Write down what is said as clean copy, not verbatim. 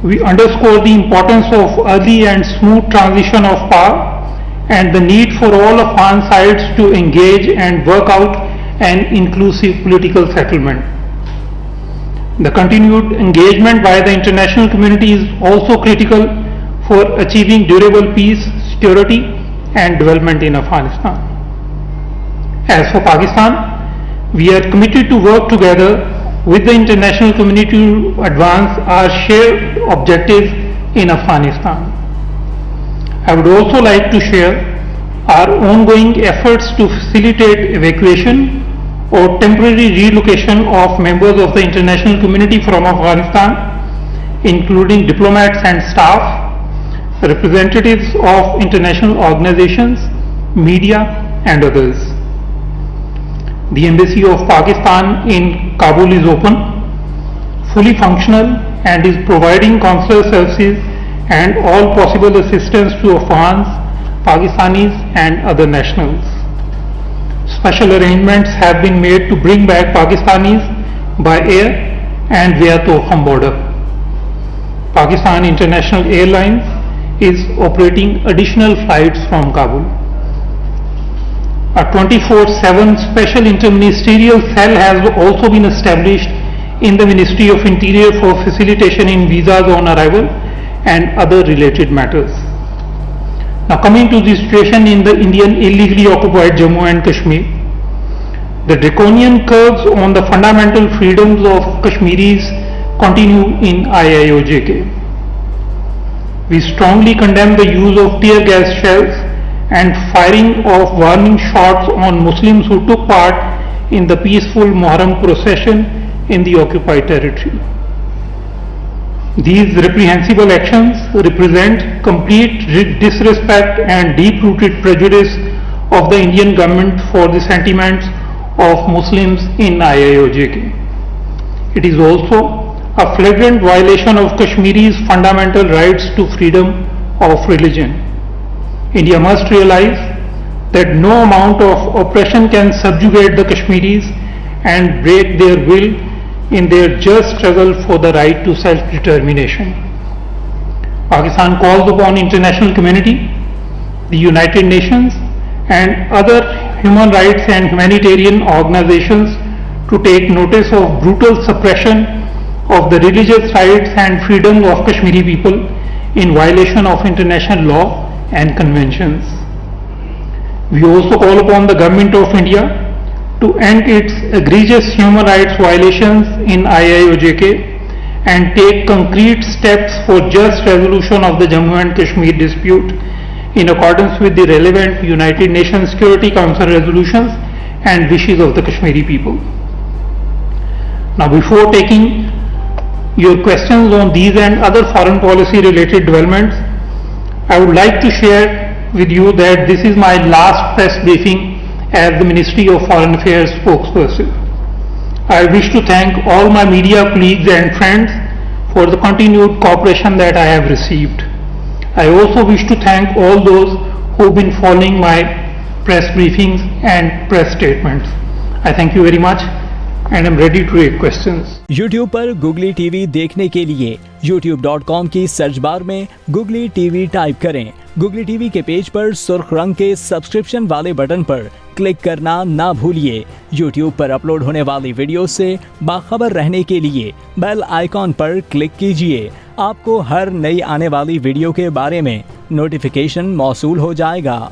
We underscore the importance of early and smooth transition of power and the need for all Afghan sides to engage and work out an inclusive political settlement. The continued engagement by the international community is also critical for achieving durable peace, security and development in Afghanistan. As for Pakistan, we are committed to work together with the international community to advance our shared objectives in Afghanistan. I would also like to share our ongoing efforts to facilitate evacuation or temporary relocation of members of the international community from Afghanistan, including diplomats and staff, representatives of international organizations, media and others. The Embassy of Pakistan in Kabul is open, fully functional and is providing consular services and all possible assistance to Afghans, Pakistanis and other nationals. Special arrangements have been made to bring back Pakistanis by air and via Tokham border. Pakistan International Airlines is operating additional flights from Kabul. A 24/7 special interministerial cell has also been established in the Ministry of Interior for facilitation in visas on arrival and other related matters. Now coming to the situation in the Indian illegally occupied Jammu and Kashmir, the draconian curbs on the fundamental freedoms of Kashmiris continue in IIOJK. We strongly condemn the use of tear gas shells and firing of warning shots on Muslims who took part in the peaceful Muharram procession in the occupied territory. These reprehensible actions represent complete disrespect and deep-rooted prejudice of the Indian government for the sentiments of Muslims in IIOJK. It is also a flagrant violation of Kashmiris' fundamental rights to freedom of religion. India must realize that no amount of oppression can subjugate the Kashmiris and break their will in their just struggle for the right to self-determination. Pakistan calls upon international community, the United Nations and other human rights and humanitarian organizations to take notice of brutal suppression of the religious rights and freedom of Kashmiri people in violation of international law and conventions. We also call upon the Government of India to end its egregious human rights violations in IIOJK and take concrete steps for just resolution of the Jammu and Kashmir dispute in accordance with the relevant United Nations Security Council resolutions and wishes of the Kashmiri people. Now before taking your questions on these and other foreign policy related developments, I would like to share with you that this is my last press briefing as the Ministry of Foreign Affairs spokesperson. I wish to thank all my media colleagues and friends for the continued cooperation that I have received. I also wish to thank all those who have been following my press briefings and press statements. I thank you very much and I'm ready to take questions. YouTube पर Googly TV देखने के लिए youtube.com की search bar में Googly TV type करें। Googly TV के page पर सुर्ख रंग के सब्सक्रिप्शन वाले बटन पर क्लिक करना ना भूलिए। YouTube पर अपलोड होने वाली वीडियो से बाखबर रहने के लिए बेल आइकॉन पर क्लिक कीजिए। आपको हर नई आने वाली वीडियो के बारे में नोटिफिकेशन मौसूल हो जाएगा।